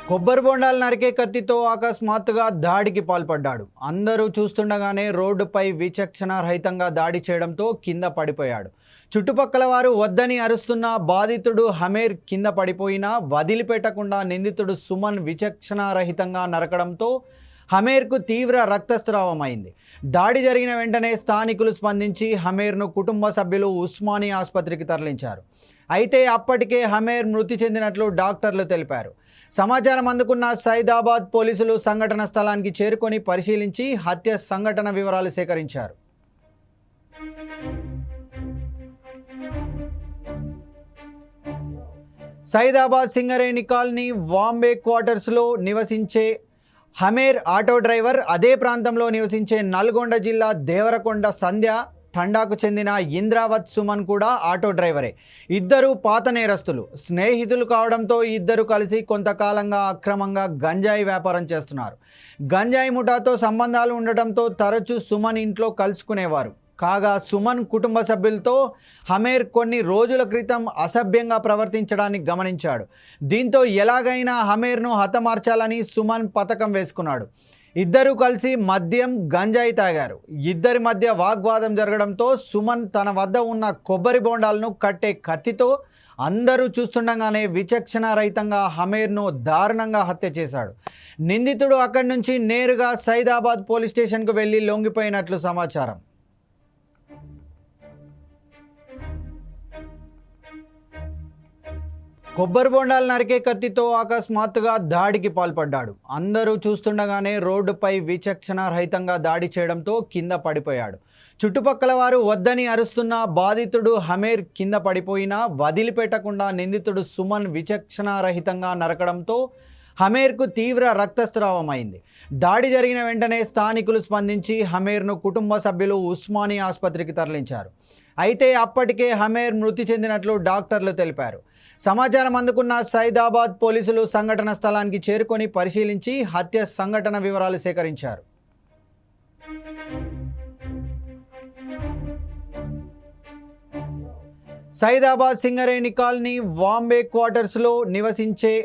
కొబ్బరి బొండాలు నరికే కత్తితో అకస్మాత్తుగా దాడికి పాల్పడ్డాడు. అందరూ చూస్తుండగానే రోడ్డుపై విచక్షణ రహితంగా దాడి చేయడంతో కింద పడిపోయాడు. చుట్టుపక్కల వారు వద్దని అరుస్తున్న బాధితుడు హమేర్ కింద పడిపోయినా వదిలిపెట్టకుండా నిందితుడు సుమన్ విచక్షణ రహితంగా నరకడంతో హమేర్కు తీవ్ర రక్తస్రావమైంది. దాడి జరిగిన వెంటనే స్థానికులు స్పందించి హమేర్ను కుటుంబ సభ్యులు ఉస్మానియా ఆసుపత్రికి తరలించారు. అయితే అప్పటికే హమేర్ మృతి చెందినట్లు డాక్టర్లు తెలిపారు. సమాచారం అందుకున్న సైదాబాద్ పోలీసులు సంఘటన స్థలానికి చేరుకొని పరిశీలించి హత్య సంఘటన వివరాలు సేకరించారు. సైదాబాద్ సింగరేణి కాలనీ వాంబే క్వార్టర్స్లో నివసించే హమేర్ ఆటో డ్రైవర్, అదే ప్రాంతంలో నివసించే నల్గొండ జిల్లా దేవరకొండ సంధ్య తండాకు చెందిన ఇంద్రావత్ సుమన్ కూడా ఆటో డ్రైవరే. ఇద్దరు పాత నేరస్తులు, స్నేహితులు కావడంతో ఇద్దరు కలిసి కొంతకాలంగా అక్రమంగా గంజాయి వ్యాపారం చేస్తున్నారు. గంజాయి ముఠాతో సంబంధాలు ఉండటంతో తరచూ సుమన్ ఇంట్లో కలుసుకునేవారు. కాగా సుమన్ కుటుంబ సభ్యులతో హమేర్ కొన్ని రోజుల క్రితం అసభ్యంగా ప్రవర్తించడాన్ని గమనించాడు. దీంతో ఎలాగైనా హమేర్ను హతమార్చాలని సుమన్ పథకం వేసుకున్నాడు. ఇద్దరూ కలిసి మద్యం, గంజాయి తాగారు. ఇద్దరి మధ్య వాగ్వాదం జరగడంతో సుమన్ తన వద్ద ఉన్న కొబ్బరి బొండాలను కట్టే కత్తితో అందరూ చూస్తుండగానే విచక్షణ రహితంగా హమేర్ను దారుణంగా హత్య చేశాడు. నిందితుడు అక్కడి నుంచి నేరుగా సైదాబాద్ పోలీస్ స్టేషన్కు వెళ్ళి లొంగిపోయినట్లు సమాచారం. కొబ్బరి బొండాలు నరికే కత్తితో అకస్మాత్తుగా దాడికి పాల్పడ్డాడు. అందరూ చూస్తుండగానే రోడ్డుపై విచక్షణ రహితంగా దాడి చేయడంతో కింద పడిపోయాడు. చుట్టుపక్కల వారు వద్దని అరుస్తున్న బాధితుడు హమేర్ కింద పడిపోయినా వదిలిపెట్టకుండా నిందితుడు సుమన్ విచక్షణ రహితంగా నరకడంతో హమేర్కు తీవ్ర రక్తస్రావమైంది. దాడి జరిగిన వెంటనే స్థానికులు స్పందించి హమేర్ను కుటుంబ సభ్యులు ఉస్మానియా ఆసుపత్రికి తరలించారు. అయితే అప్పటికే హమేర్ మృతి చెందినట్లు డాక్టర్లు తెలిపారు. సమాచారం అందుకున్న సైదాబాద్ పోలీసులు సంఘటన స్థలానికి చేరుకొని పరిశీలించి హత్య సంఘటన వివరాలు సేకరించారు. సైదాబాద్ సింగరేణి కాలనీ వాంబే క్వార్టర్స్లో నివసించే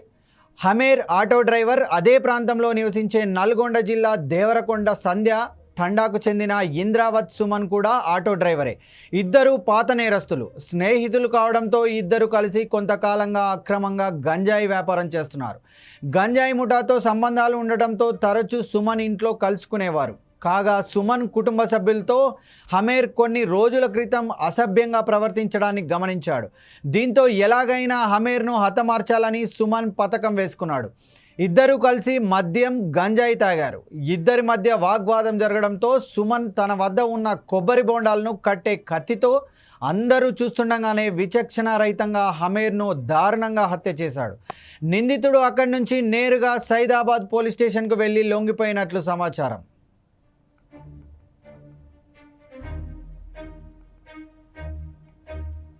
హమేర్ ఆటో డ్రైవర్, అదే ప్రాంతంలో నివసించే నల్గొండ జిల్లా దేవరకొండ సంధ్య తండాకు చెందిన ఇంద్రావత్ సుమన్ కూడా ఆటో డ్రైవరే. ఇద్దరు పాత నేరస్తులు, స్నేహితులు కావడంతో ఇద్దరు కలిసి కొంతకాలంగా అక్రమంగా గంజాయి వ్యాపారం చేస్తున్నారు. గంజాయి ముఠాతో సంబంధాలు ఉండటంతో తరచూ సుమన్ ఇంట్లో కలుసుకునేవారు. కాగా సుమన్ కుటుంబ సభ్యులతో హమేర్ కొన్ని రోజుల క్రితం అసభ్యంగా ప్రవర్తించడాన్ని గమనించాడు. దీంతో ఎలాగైనా హమేర్ను హతమార్చాలని సుమన్ పథకం వేసుకున్నాడు. ఇద్దరూ కలిసి మద్యం, గంజాయి తాగారు. ఇద్దరి మధ్య వాగ్వాదం జరగడంతో సుమన్ తన వద్ద ఉన్న కొబ్బరి బొండాలను కట్టే కత్తితో అందరూ చూస్తుండగానే విచక్షణ రహితంగా హమేర్ను దారుణంగా హత్య చేశాడు. నిందితుడు అక్కడి నుంచి నేరుగా సైదాబాద్ పోలీస్ స్టేషన్కు వెళ్ళి లొంగిపోయినట్లు సమాచారం.